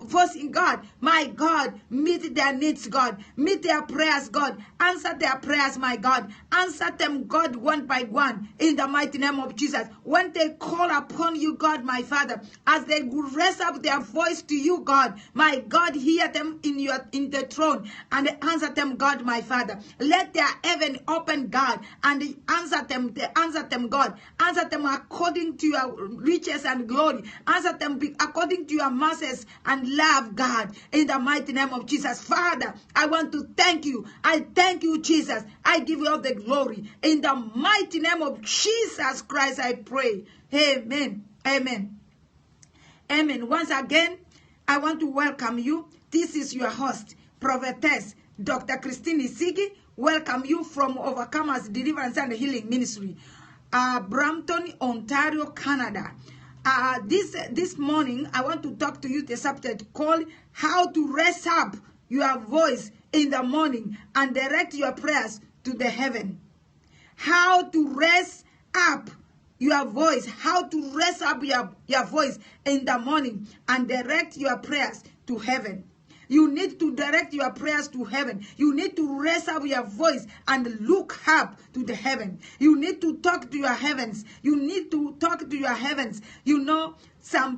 voice in God. My God, meet their needs, God. Meet their prayers, God. Answer their prayers, my God. Answer them, God, one by one, in the mighty name of Jesus. When they call upon you, God, my Father, as they raise up their voice to you, God, my God, hear them in the throne and answer them, God, my Father. Let their heaven open, God, and answer them, God. Answer them according to your riches and glory. Answer them according to your mercies and love, God, in the mighty name of Jesus. Father, I want to thank you. I thank you, Jesus. I give you all the glory. In the mighty name of Jesus Christ, I pray. Amen. Amen. Amen. Once again, I want to welcome you. This is your host, Prophetess Dr. Christine Isigi. Welcome you from Overcomers Deliverance and Healing Ministry, Brampton, Ontario, Canada. This morning, I want to talk to you the subject called How to Raise Up Your Voice in the Morning and Direct Your Prayers to the Heaven. How to raise up your voice. How to raise up your voice in the morning and direct your prayers to heaven. You need to direct your prayers to heaven. You need to raise up your voice and look up to the heaven. You need to talk to your heavens. You need to talk to your heavens. You know,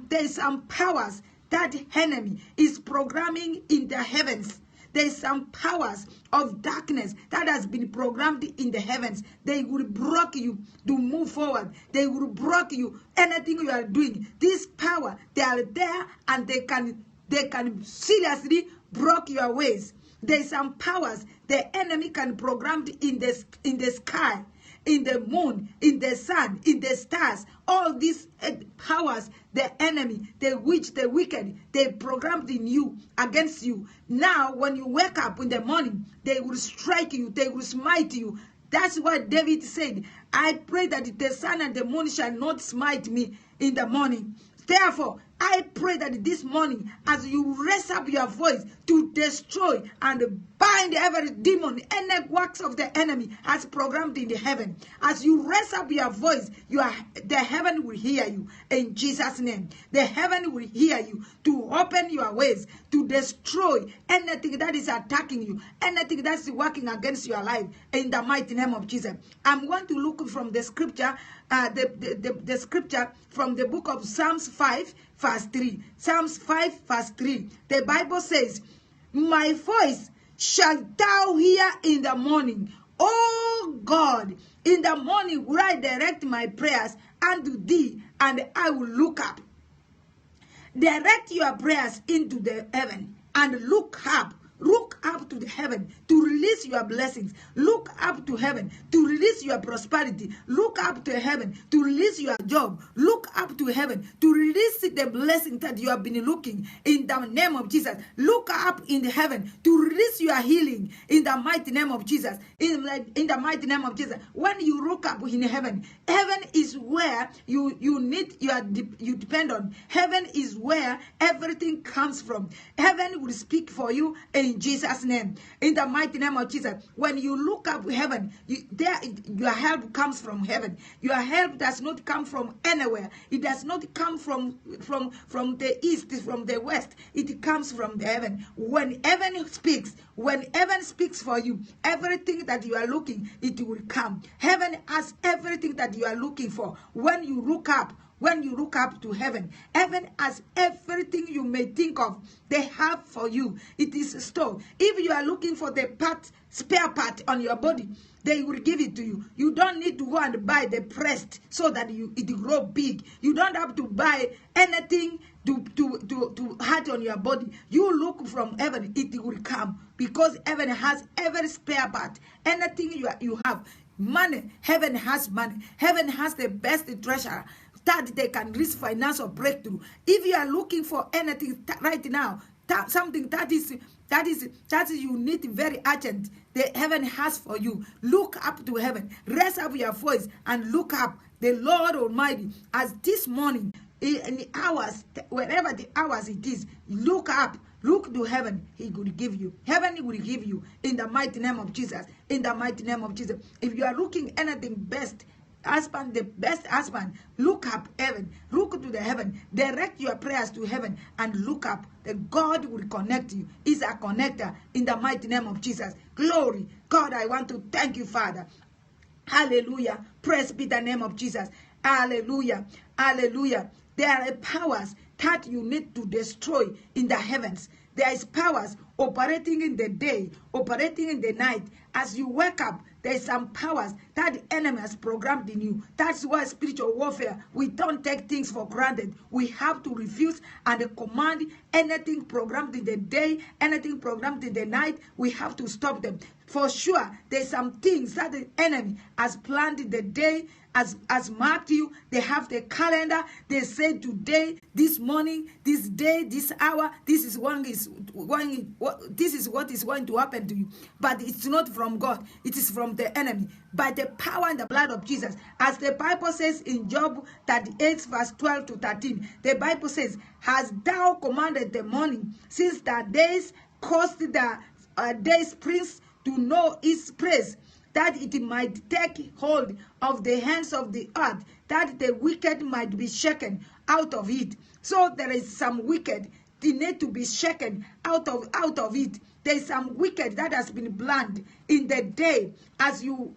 there's some powers that enemy is programming in the heavens. There's some powers of darkness that has been programmed in the heavens. They will block you to move forward. They will block you. Anything you are doing, this power, they are there and they can seriously block your ways. There's some powers the enemy can program in the sky, in the moon, in the sun, in the stars. All these powers, the enemy, the witch, the wicked, they programmed in you, against you. Now, when you wake up in the morning, they will strike you, they will smite you. That's what David said. I pray that the sun and the moon shall not smite me in the morning. Therefore, I pray that this morning, as you raise up your voice to destroy and bind every demon, any works of the enemy as programmed in the heaven, as you raise up your voice, the heaven will hear you in Jesus' name. The heaven will hear you to open your ways, to destroy anything that is attacking you, anything that's working against your life in the mighty name of Jesus. I'm going to look from the scripture, the scripture from the book of Psalms 5, verse 3. Psalms 5, verse 3. The Bible says, my voice shall thou hear in the morning. O God, in the morning will I direct my prayers unto thee, and I will look up. Direct your prayers into the heaven and look up. Look up to the heaven to release your blessings. Look up to heaven to release your prosperity. Look up to heaven to release your job. Look up to heaven to release the blessing that you have been looking in the name of Jesus. Look up in the heaven to release your healing in the mighty name of Jesus. In the mighty name of Jesus. When you look up in heaven, heaven is where you depend on. Heaven is where everything comes from. Heaven will speak for you in Jesus' name. In the mighty name of Jesus. When you look up heaven, your help comes from heaven. Your help does not come from anywhere. It does not come from the east, from the west. It comes from the heaven. When heaven speaks for you, everything that you are looking, it will come. Heaven has everything that you are looking for. When you look up to heaven, heaven has everything you may think of. They have for you. It is stored. If you are looking for the spare part on your body, they will give it to you. You don't need to go and buy the breast so that it grow big. You don't have to buy anything to hurt on your body. You look from heaven, it will come, because heaven has every spare part. Anything you have. Money, heaven has money. Heaven has the best treasure that they can reach financial breakthrough. If you are looking for anything right now, something that is you need very urgent, the heaven has for you. Look up to heaven. Raise up your voice and look up. The Lord Almighty, as this morning, in the hours, wherever the hours it is, look up. Look to heaven, he will give you. Heaven will give you in the mighty name of Jesus. In the mighty name of Jesus. If you are looking anything best, husband, the best husband, look up heaven, look to the heaven, direct your prayers to heaven, and look up. That God will connect you. He's a connector in the mighty name of Jesus. Glory. God, I want to thank you, Father. Hallelujah. Praise be the name of Jesus. Hallelujah. Hallelujah. There are powers that you need to destroy in the heavens. There is powers operating in the day, operating in the night. As you wake up, there is some powers that the enemy has programmed in you. That's why spiritual warfare, we don't take things for granted. We have to refuse and command anything programmed in the day, anything programmed in the night. We have to stop them. For sure, there's some things that the enemy has planned in the day, as marked you. They have the calendar. They say today, this morning, this day, this hour, this is what is going to happen to you. But it's not from God. It is from the enemy. By the power and the blood of Jesus. As the Bible says in Job 38 verse 12 to 13. The Bible says, "Hast thou commanded the morning, since the days caused the day springs to know his praise, that it might take hold of the hands of the earth, that the wicked might be shaken out of it." So there is some wicked, they need to be shaken out of it. There is some wicked that has been planned in the day. As you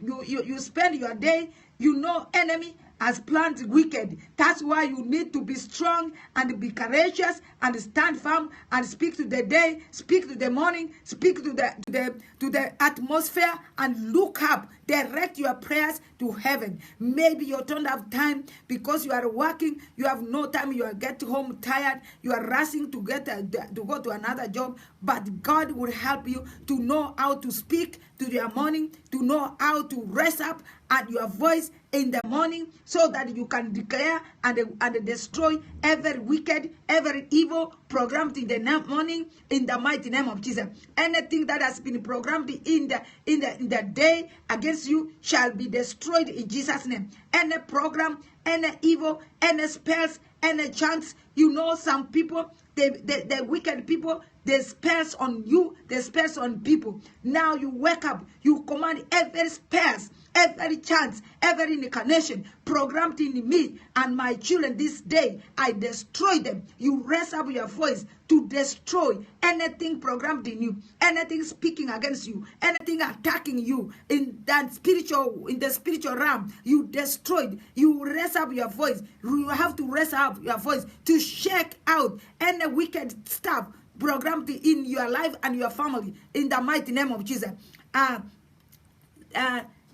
spend your day, you know enemy has planned wicked. That's why you need to be strong and be courageous and stand firm and speak to the day, speak to the morning, speak to the atmosphere, and look up. Direct your prayers to heaven. Maybe you don't have time because you are working. You have no time. You are getting home tired. You are rushing to go to another job. But God will help you to know how to speak to your morning, to know how to raise up at your voice in the morning, so that you can declare and destroy every wicked, every evil programmed in the morning, in the mighty name of Jesus. Anything that has been programmed in the day against you shall be destroyed in Jesus' name. Any program, any evil, any spells, any chants. You know, some people, the wicked people, they spells on you, they spells on people. Now you wake up, you command every spells, every chance, every incarnation programmed in me and my children this day, I destroy them. You raise up your voice to destroy anything programmed in you, anything speaking against you, anything attacking you in the spiritual realm. You destroyed. You raise up your voice. You have to raise up your voice to shake out any wicked stuff programmed in your life and your family in the mighty name of Jesus.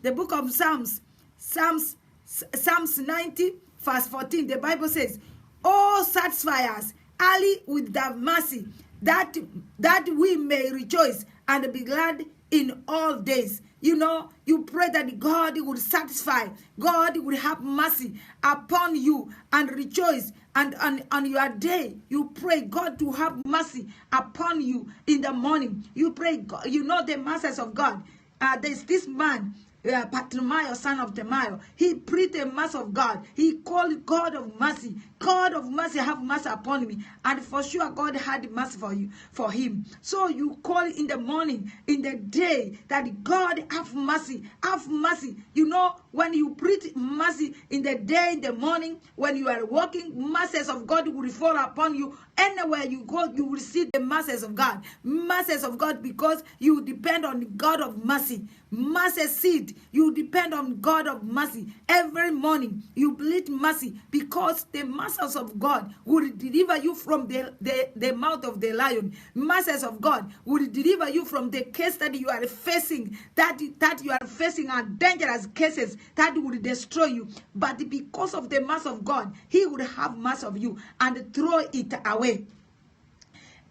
The book of Psalms 90 verse 14, the Bible says, "Oh, satisfy us early with thy mercy, that we may rejoice and be glad in all days." You know, you pray that God will satisfy, God will have mercy upon you and rejoice. And on your day, you pray God to have mercy upon you in the morning. You pray, God, you know the mercies of God. There's this man, Bartimaeus, son of Timaeus. He prayed the mercy of God. He called God of mercy. God of mercy, have mercy upon me. And for sure, God had mercy for him. So you call in the morning, in the day, that God have mercy, have mercy. You know, when you pray mercy in the day, in the morning, when you are walking, mercies of God will fall upon you. Anywhere you go, you will see the mercies of God. Mercies of God, because you depend on God of mercy. Mercy seed, you depend on God of mercy. Every morning, you bleed mercy, because the mercies of God will deliver you from the mouth of the lion. Mercies of God will deliver you from the case that you are facing, that you are facing are dangerous cases that will destroy you. But because of the mercy of God, He will have mercy of you and throw it away.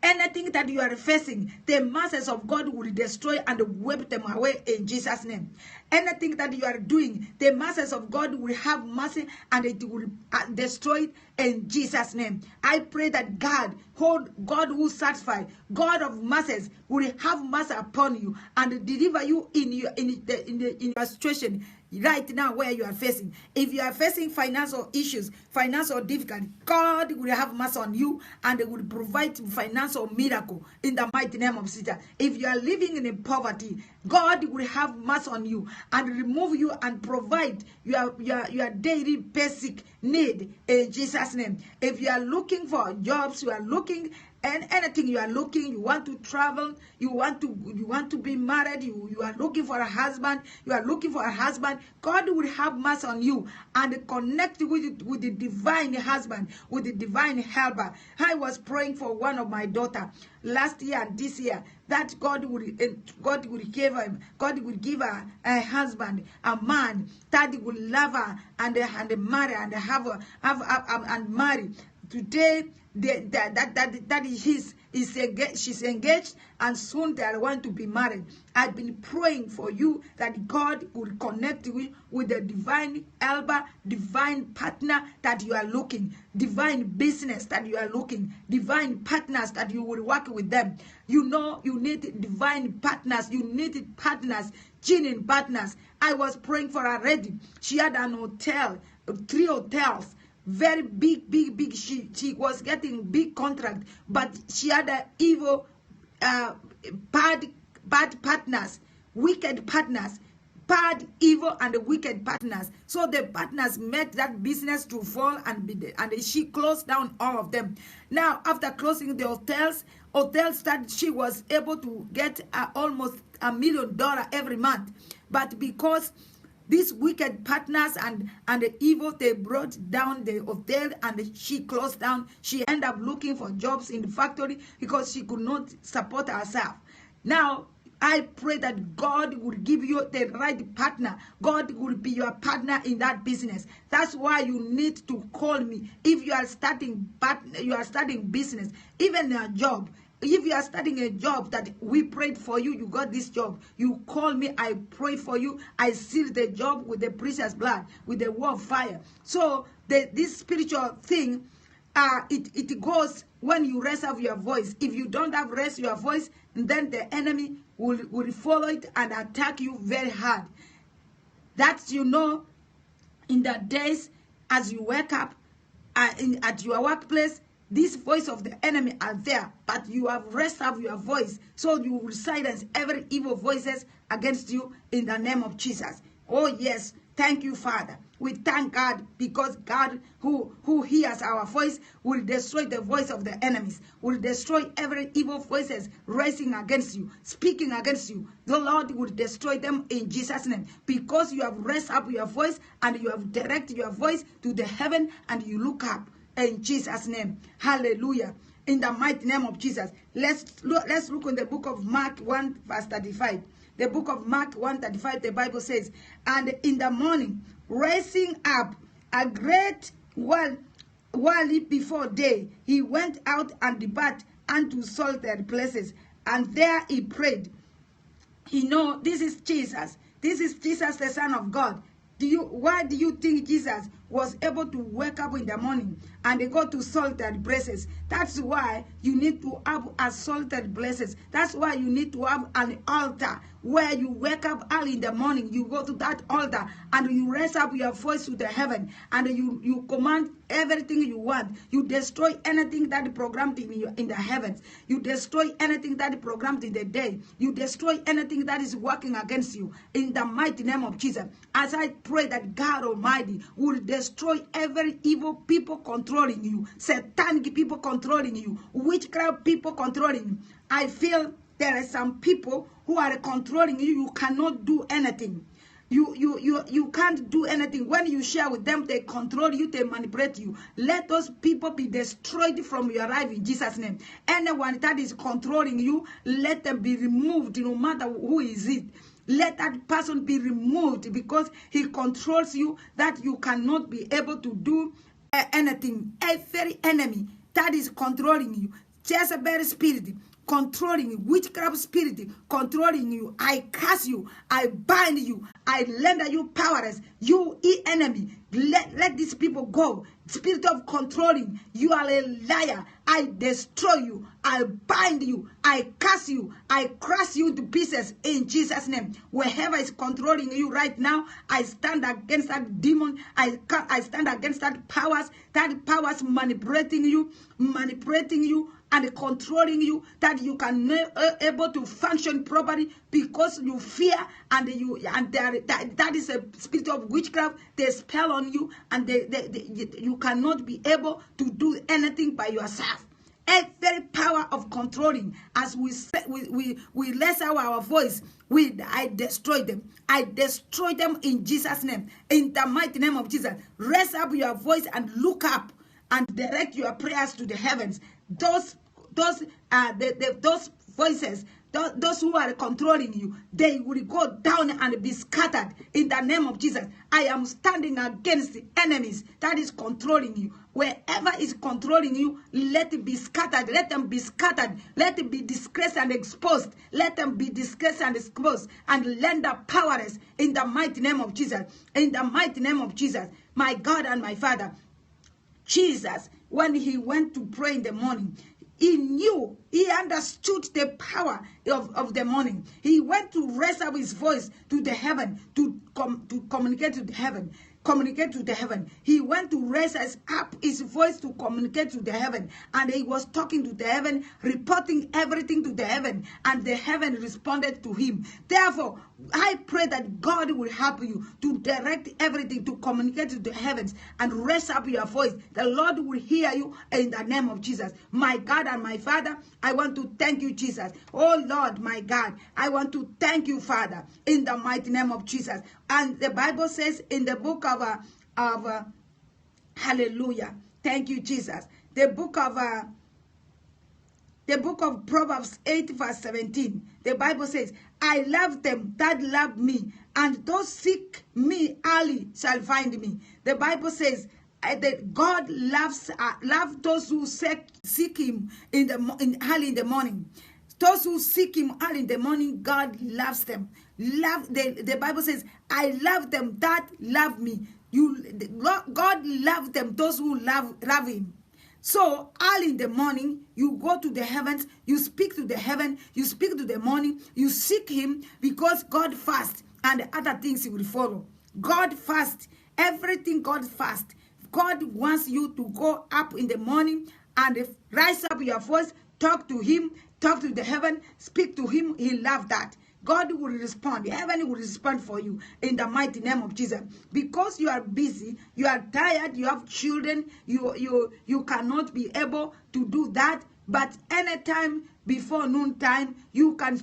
Anything that you are facing, the mercies of God will destroy and wipe them away in Jesus' name. Anything that you are doing, the mercies of God will have mercy and it will destroy it in Jesus' name. I pray that God who satisfies, God of mercies, will have mercy upon you and deliver you in your situation, right now where you are facing. If you are facing financial issues, financial difficulty, God will have mercy on you and will provide financial miracle in the mighty name of Jesus. If you are living in poverty, God will have mercy on you and remove you and provide your daily basic need in Jesus' name. If you are looking for jobs, you are looking and anything you are looking, you want to travel, you want to be married, you are looking for a husband, God will have mercy on you and connect with the divine husband, with the divine helper. I was praying for one of my daughter last year and this year that God will give her a husband, a man that will love her and marry and and marry. Today, that is she's engaged and soon they are going to be married. I've been praying for you that God will connect you with the divine helper, divine partner that you are looking, divine business that you are looking, divine partners that you will work with them. You know you need divine partners, you need partners, genuine partners. I was praying for her already. She had an hotel, 3 hotels. Very big. She was getting big contract, but she had a evil, bad partners, wicked partners, bad, evil, and wicked partners. So the partners made that business to fall, and she closed down all of them. Now, after closing the hotels that she was able to get almost $1 million every month, but because these wicked partners and the evil, they brought down the hotel and she closed down. She ended up looking for jobs in the factory because she could not support herself. Now, I pray that God will give you the right partner. God will be your partner in that business. That's why you need to call me. If you are starting business, even a job. If you are starting a job that we prayed for you, you got this job, you call me, I pray for you, I seal the job with the precious blood, with the word of fire. So this spiritual thing, it goes when you raise up your voice. If you don't have raised your voice, then the enemy will follow it and attack you very hard. That's, in the days as you wake up at your workplace, this voice of the enemy are there, but you have raised up your voice, so you will silence every evil voices against you in the name of Jesus. Oh yes, thank you, Father. We thank God because God who hears our voice will destroy the voice of the enemies, will destroy every evil voices rising against you, speaking against you. The Lord will destroy them in Jesus' name, because you have raised up your voice and you have directed your voice to the heaven and you look up. In Jesus' name. Hallelujah. In the mighty name of Jesus. Let's look in the book of Mark 1 verse 35. The book of Mark 1:35, the Bible says, and in the morning, rising up a great while before day, he went out and departed unto solitary places, and there he prayed. This is Jesus. This is Jesus, the Son of God. Why do you think Jesus was able to wake up in the morning and they go to solitary places? That's why you need to have a solitary places. That's why you need to have an altar where you wake up early in the morning. You go to that altar and you raise up your voice to the heaven and you command everything you want. You destroy anything that is programmed in the heavens. You destroy anything that is programmed in the day. You destroy anything that is working against you in the mighty name of Jesus. As I pray that God Almighty will destroy every evil people controlling you, satanic people controlling you, witchcraft people controlling you. I feel there are some people who are controlling you. You cannot do anything. You can't do anything. When you share with them, they control you, they manipulate you. Let those people be destroyed from your life in Jesus' name. Anyone that is controlling you, let them be removed, no matter who is it. Let that person be removed because he controls you, that you cannot be able to do anything. Every enemy that is controlling you, Jezebel spirit controlling you, witchcraft spirit controlling you, I curse you, I bind you, I render you powerless. You enemy, Let these people go. Spirit of controlling, you are a liar. I destroy you. I bind you. I curse you. I crush you to pieces in Jesus' name. Wherever is controlling you right now, I stand against that demon. I stand against that powers manipulating you and controlling you, that you can able to function properly because you fear that is a spirit of witchcraft. They spell on you, and you cannot be able to do anything by yourself. Every power of controlling, as we raise our voice, I destroy them. I destroy them in Jesus' name. In the mighty name of Jesus, raise up your voice and look up and direct your prayers to the heavens. Those voices, those who are controlling you, they will go down and be scattered in the name of Jesus. I am standing against the enemies that is controlling you. Wherever is controlling you, let it be scattered. Let them be scattered. Let it be disgraced and exposed. Let them be disgraced and exposed and render powerless in the mighty name of Jesus. In the mighty name of Jesus, my God and my Father. Jesus, when he went to pray in the morning, he knew, he understood the power of the morning. He went to raise up his voice to the heaven, to communicate to the heaven. He went to raise up his voice to communicate to the heaven. And he was talking to the heaven, reporting everything to the heaven. And the heaven responded to him. Therefore, I pray that God will help you to direct everything, to communicate to the heavens and raise up your voice. The Lord will hear you in the name of Jesus. My God and my Father, I want to thank you, Jesus. Oh Lord, my God, I want to thank you, Father, in the mighty name of Jesus. And the Bible says in the book of hallelujah, thank you, Jesus. The book of Proverbs 8 verse 17, the Bible says, I love them that love me, and those seek me early shall find me. The Bible says that God loves those who seek him early in the morning. Those who seek him early in the morning, God loves them. The Bible says, I love them that love me. God loves them, those who love him. So early in the morning, you go to the heavens, you speak to the heaven, you speak to the morning, you seek him, because God fast and the other things he will follow. God fast, everything God fast. God wants you to go up in the morning and rise up your voice, talk to him, talk to the heaven, speak to him. He loves that. God will respond. Heaven will respond for you in the mighty name of Jesus. Because you are busy, you are tired, you have children, you cannot be able to do that. But anytime before noontime, you can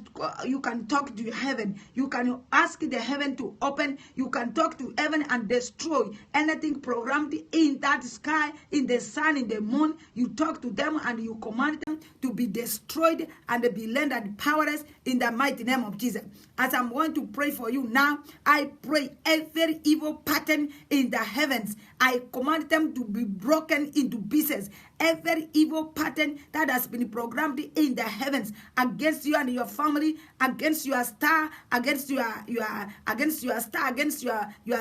talk to heaven. You can ask the heaven to open. You can talk to heaven and destroy anything programmed in that sky, in the sun, in the moon. You talk to them and you command them to be destroyed and be rendered powerless in the mighty name of Jesus. As I'm going to pray for you now, I pray every evil pattern in the heavens, I command them to be broken into pieces. Every evil pattern that has been programmed in the heavens against you and your family, against your star, against your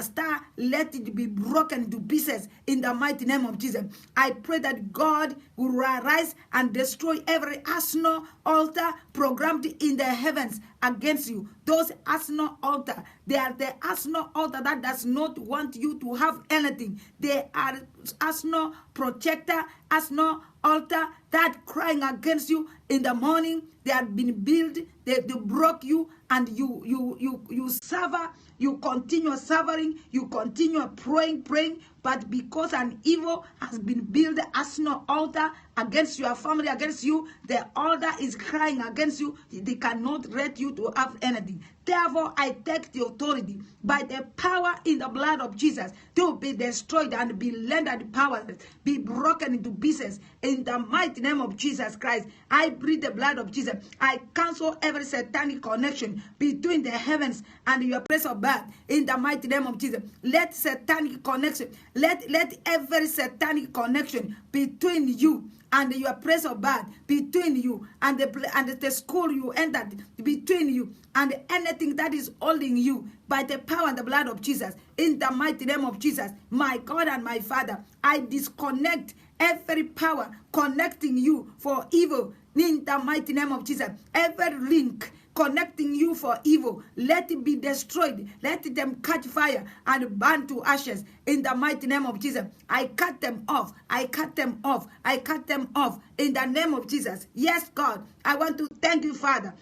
star, let it be broken to pieces in the mighty name of Jesus. I pray that God will rise and destroy every arsenal altar programmed in the heavens against you. Those arsenal altar, they are the arsenal altar that does not want you to have anything. They are arsenal protector, arsenal altar that crying against you in the morning. They have been built, they broke you, and you suffer, you continue suffering, you continue praying, but because an evil has been built, arsenal altar against your family, against you, the altar is crying against you. They cannot let you to have anything. Therefore, I take the authority by the power in the blood of Jesus to be destroyed and be rendered powerless, be broken into pieces in the mighty name of Jesus Christ. I breathe the blood of Jesus. I cancel every satanic connection between the heavens and your place of birth in the mighty name of Jesus. Let satanic connection, let every satanic connection between you and your place of birth, between you and the school you entered, between you and anything anything that is holding you by the power and the blood of Jesus, in the mighty name of Jesus, my God and my Father, I disconnect every power connecting you for evil, in the mighty name of Jesus. Every link connecting you for evil, let it be destroyed. Let them catch fire and burn to ashes in the mighty name of Jesus. I cut them off. I cut them off. I cut them off in the name of Jesus. Yes, God, I want to thank you, Father,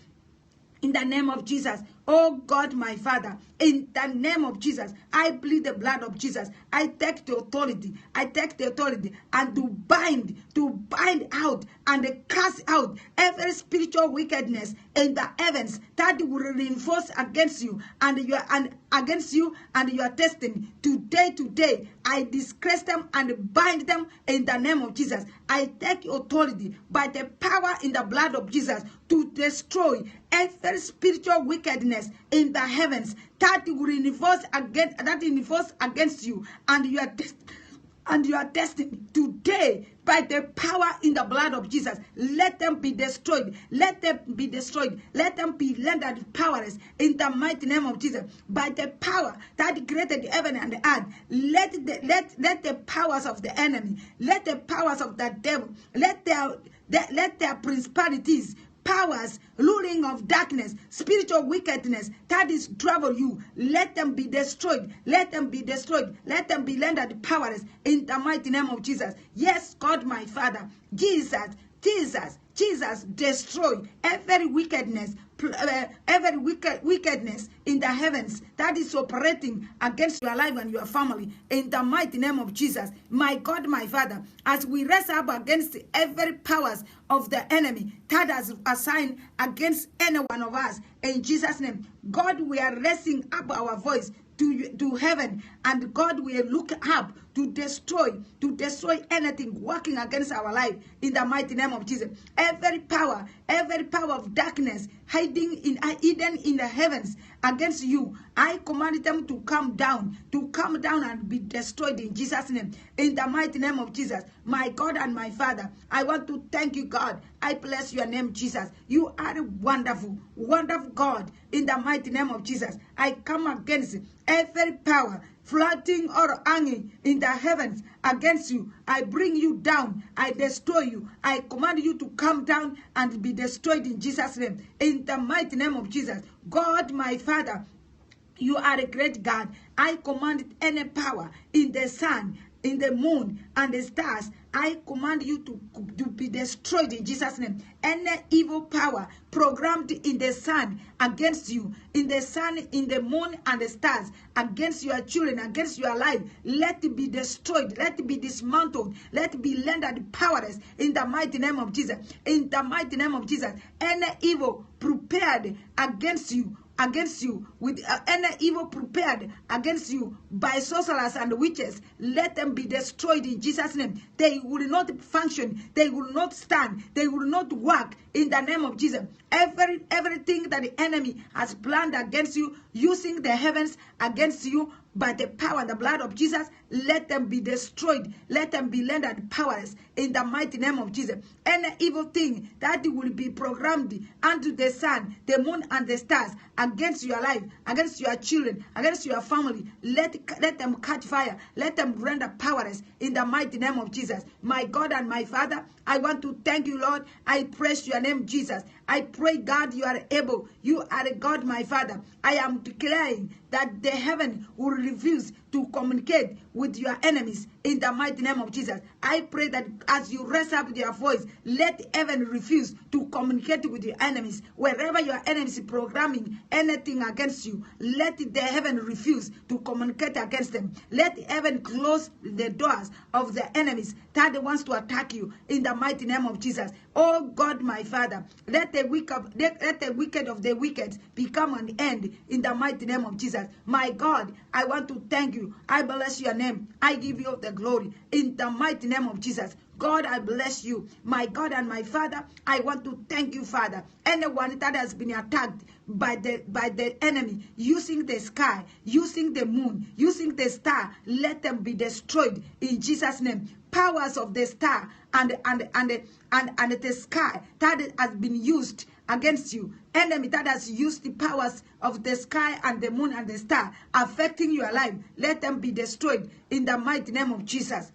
in the name of Jesus. Oh God, my Father, in the name of Jesus, I plead the blood of Jesus. I take the authority. I take the authority and to bind out and cast out every spiritual wickedness in the heavens that will reinforce against you and your destiny. Today, I disgrace them and bind them in the name of Jesus. I take authority by the power in the blood of Jesus to destroy every spiritual wickedness in the heavens that will reinforce against you and your destiny. Today, by the power in the blood of Jesus, let them be destroyed. Let them be destroyed. Let them be rendered powerless in the mighty name of Jesus. By the power that created heaven and the earth, let the powers of the enemy, let the powers of the devil, let their principalities, powers, ruling of darkness, spiritual wickedness that is trouble you, let them be destroyed. Let them be destroyed. Let them be rendered powerless in the mighty name of Jesus. Yes, God, my Father, Jesus, destroy every wickedness, wickedness in the heavens that is operating against your life and your family in the mighty name of Jesus. My God, my Father, as we rise up against every powers of the enemy that has assigned against any one of us, in Jesus' name, God, we are raising up our voice to heaven, and God will look up to destroy anything working against our life in the mighty name of Jesus. Every power of darkness hidden in the heavens against you, I command them to come down and be destroyed in Jesus' name. In the mighty name of Jesus, my God and my Father, I want to thank you, God. I bless your name, Jesus. You are a wonderful, wonderful God. In the mighty name of Jesus, I come against every power floating or hanging in the heavens against you. I bring you down. I destroy you. I command you to come down and be destroyed in Jesus' name. In the mighty name of Jesus, God, my Father, you are a great God. I command any power in the sun, in the moon, and the stars, I command you to be destroyed in Jesus' name. Any evil power programmed in the sun against you, in the sun, in the moon, and the stars, against your children, against your life, let it be destroyed. Let it be dismantled. Let it be rendered powerless in the mighty name of Jesus. In the mighty name of Jesus, any evil prepared against you with any evil prepared against you by sorcerers and witches, let them be destroyed in Jesus' name. They will not function. They will not stand. They will not work in the name of Jesus. Everything that the enemy has planned against you, using the heavens against you, by the power and the blood of Jesus, let them be destroyed. Let them be rendered powerless in the mighty name of Jesus. Any evil thing that will be programmed unto the sun, the moon, and the stars against your life, against your children, against your family, let them catch fire. Let them render powerless in the mighty name of Jesus. My God and my Father, I want to thank you, Lord. I praise your name, Jesus. I pray, God, you are able. You are a God, my Father. I am declaring that the heaven will refuse to communicate with your enemies in the mighty name of Jesus. I pray that as you raise up your voice, let heaven refuse to communicate with your enemies. Wherever your enemies are programming anything against you, let the heaven refuse to communicate against them. Let heaven close the doors of the enemies that wants to attack you in the mighty name of Jesus. Oh God, my Father, let the wicked of the wicked become an end in the mighty name of Jesus. My God, I want to thank you. I bless your name. I give you the glory in the mighty name of Jesus. God, I bless you. My God and my Father, I want to thank you, Father. Anyone that has been attacked by the enemy, using the sky, using the moon, using the star, let them be destroyed in Jesus' name. Powers of the star and the sky that has been used against you, enemy that has used the powers of the sky and the moon and the star affecting your life, let them be destroyed in the mighty name of Jesus.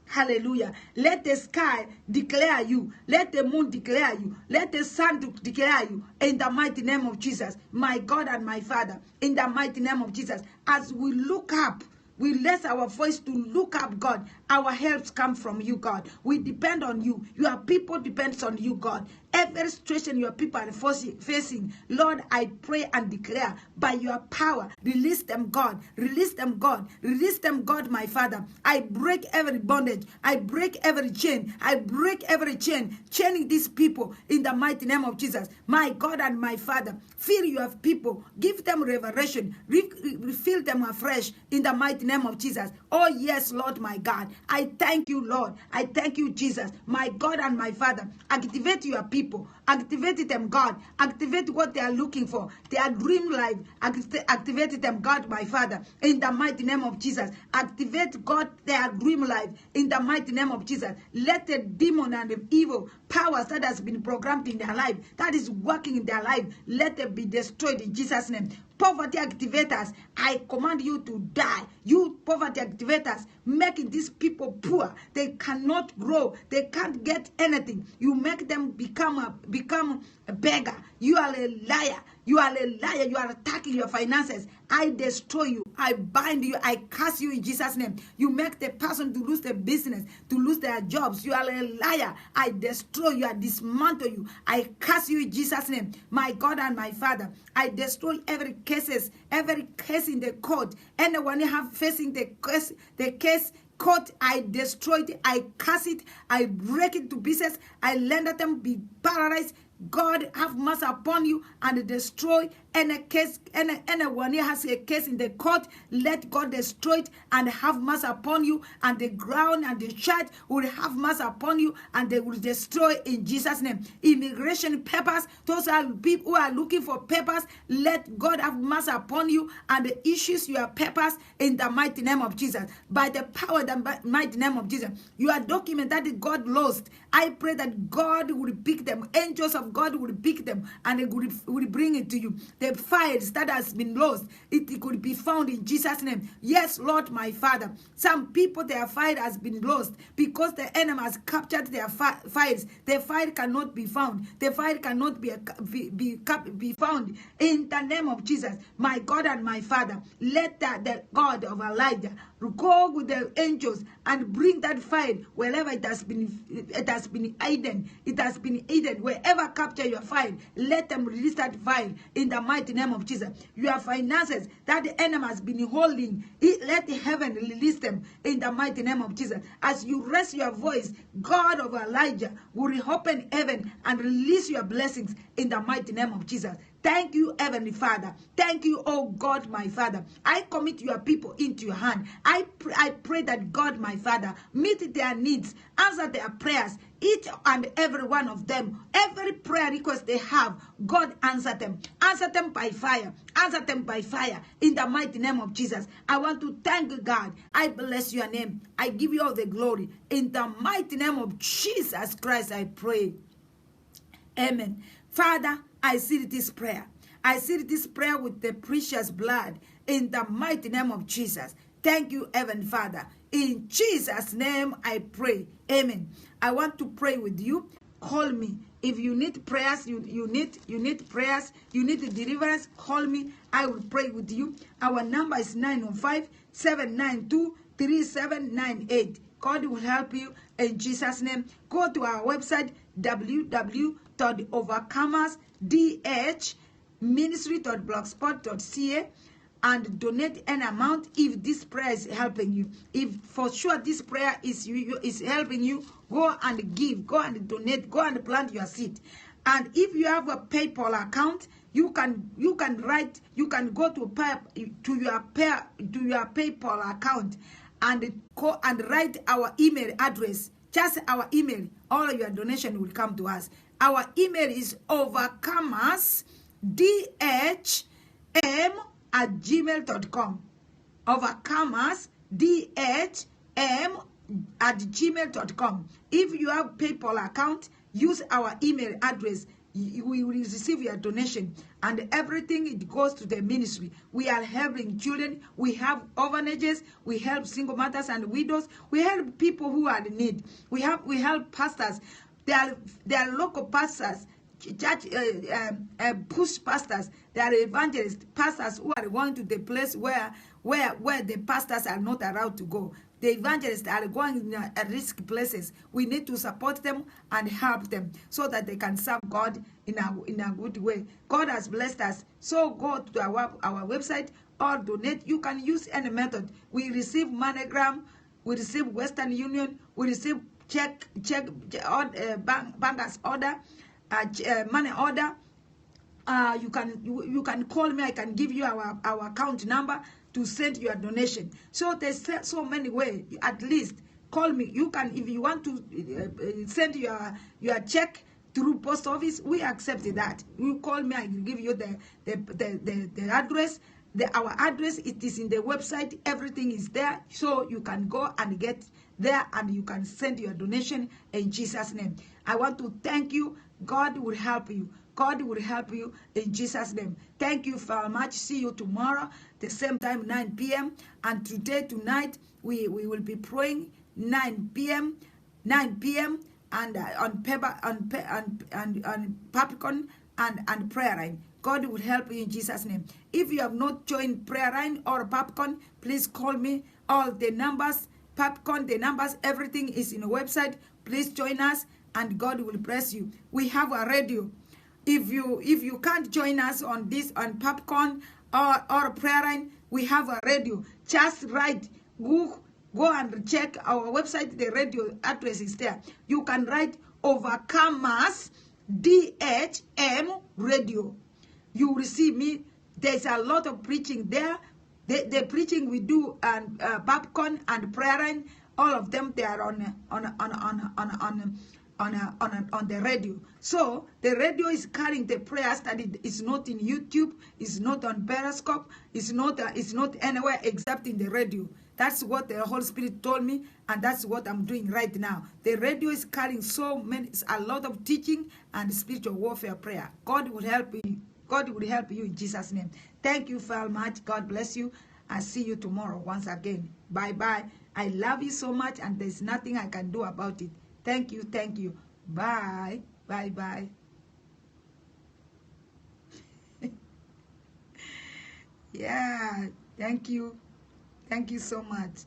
Hallelujah. Let the sky declare you. Let the moon declare you. Let the sun declare you in the mighty name of Jesus. My God and my Father, in the mighty name of Jesus. As we look up, we raise our voice to look up, God. Our helps come from you, God. We depend on you. Your people depends on you, God. Every situation your people are facing, Lord, I pray and declare by your power, release them, God. Release them, God. Release them, God, my Father. I break every bondage. I break every chain. I break every chain, chaining these people in the mighty name of Jesus. My God and my Father, fill your people. Give them revelation. Refill them afresh in the mighty name of Jesus. Oh, yes, Lord, my God. I thank you, Lord. I thank you, Jesus. My God and my Father, activate your people. Activate them, God. Activate what they are looking for. Their dream life. Activate them, God, my Father. In the mighty name of Jesus. Activate, God, their dream life. In the mighty name of Jesus. Let the demon and the evil powers that has been programmed in their life, that is working in their life, let it be destroyed in Jesus' name. Poverty activators, I command you to die. You poverty activators, making these people poor. They cannot grow. They can't get anything. You make them become a beggar. You are a liar. You are a liar. You are attacking your finances. I destroy you. I bind you. I curse you in Jesus' name. You make the person to lose their business, to lose their jobs. You are a liar. I destroy you. I dismantle you. I curse you in Jesus' name. My God and my Father, I destroy every case in the court. Anyone have facing the case court, I destroy it. I curse it. I break it to pieces. I let them be paralyzed. God have mercy upon you and destroy any case, anyone who has a case in the court, let God destroy it and have mercy upon you, and the ground and the church will have mercy upon you and they will destroy in Jesus' name. Immigration papers, those are people who are looking for papers, let God have mercy upon you and the issues your papers in the mighty name of Jesus. By the power of the mighty name of Jesus, your document that God lost, I pray that God will pick them, angels of God will pick them and they will bring it to you. The files that has been lost, it could be found in Jesus' name. Yes, Lord, my Father. Some people, their file has been lost because the enemy has captured their files. The file cannot be found. The file cannot be found. In the name of Jesus, my God and my Father, let the God of Elijah go with the angels and bring that file wherever it has been hidden. It has been hidden. Wherever capture your file, let them release that file in the mighty name of Jesus. Your finances that the enemy has been holding, let the heaven release them in the mighty name of Jesus. As you raise your voice, God of Elijah will open heaven and release your blessings in the mighty name of Jesus. Thank you, Heavenly Father. Thank you, oh God, my Father. I commit your people into your hand. I pray that God, my Father, meet their needs, answer their prayers, each and every one of them. Every prayer request they have, God answer them. Answer them by fire. Answer them by fire. In the mighty name of Jesus. I want to thank you, God. I bless your name. I give you all the glory. In the mighty name of Jesus Christ, I pray. Amen. Father, I seal this prayer. I seal this prayer with the precious blood in the mighty name of Jesus. Thank you, Heavenly Father. In Jesus' name I pray. Amen. I want to pray with you. Call me. If you need prayers, you need prayers, you need deliverance, call me. I will pray with you. Our number is 915-792-3798. God will help you in Jesus' name. Go to our website, www.overcomersdhministry.blogspot.ca, and donate an amount if this prayer is helping you. If for sure this prayer is helping you, go and give, go and donate, go and plant your seed. And if you have a PayPal account, you can go to your PayPal account and go and write our email address Just our email. All of your donation will come to us. Our email is overcomersdhm@gmail.com. overcomersdhm@gmail.com. If you have PayPal account, use our email address. We will receive your donation, and everything it goes to the ministry. We are helping children. We have orphanages. We help single mothers and widows. We help people who are in need. We help pastors. There are local pastors, church push pastors. There are evangelist pastors who are going to the place where the pastors are not allowed to go. The evangelists are going in risky places. We need to support them and help them so that they can serve God in a good way. God has blessed us. So go to our website or donate. You can use any method. We receive MoneyGram. We receive Western Union. We receive check bankers order, money order. You can call me. I can give you our account number to send your donation. So there's so many ways. At least call me. You can, if you want to send your check through post office, we accept that. You call me. I will give you the address. Our address, it is in the website. Everything is there, so you can go and get there, and you can send your donation in Jesus' name. I want to thank you. God will help you. God will help you in Jesus' name. Thank you very much. See you tomorrow, the same time, 9 p.m. And tonight, we will be praying 9 p.m. And on Popcorn and prayer line. God will help you in Jesus' name. If you have not joined prayer line or Popcorn, please call me. All the numbers, Popcorn, the numbers, everything is in the website. Please join us, and God will bless you. We have a radio. If you can't join us on this, on Popcorn or prayer line, we have a radio. Just write, go and check our website. The radio address is there. You can write Overcomers DHM radio. You will see me. There's a lot of preaching there. The preaching we do and Popcorn and prayer line, all of them, they are on the radio. So the radio is carrying the prayer study. It's not in YouTube. It's not on Periscope. It's not anywhere except in the radio. That's what the Holy Spirit told me, and that's what I'm doing right now. The radio is carrying a lot of teaching and spiritual warfare prayer. God will help you. God will help you in Jesus' name. Thank you very much. God bless you. I'll see you tomorrow once again. Bye-bye. I love you so much, and there's nothing I can do about it. Thank you. Thank you. Bye. Bye-bye. Yeah. Thank you. Thank you so much.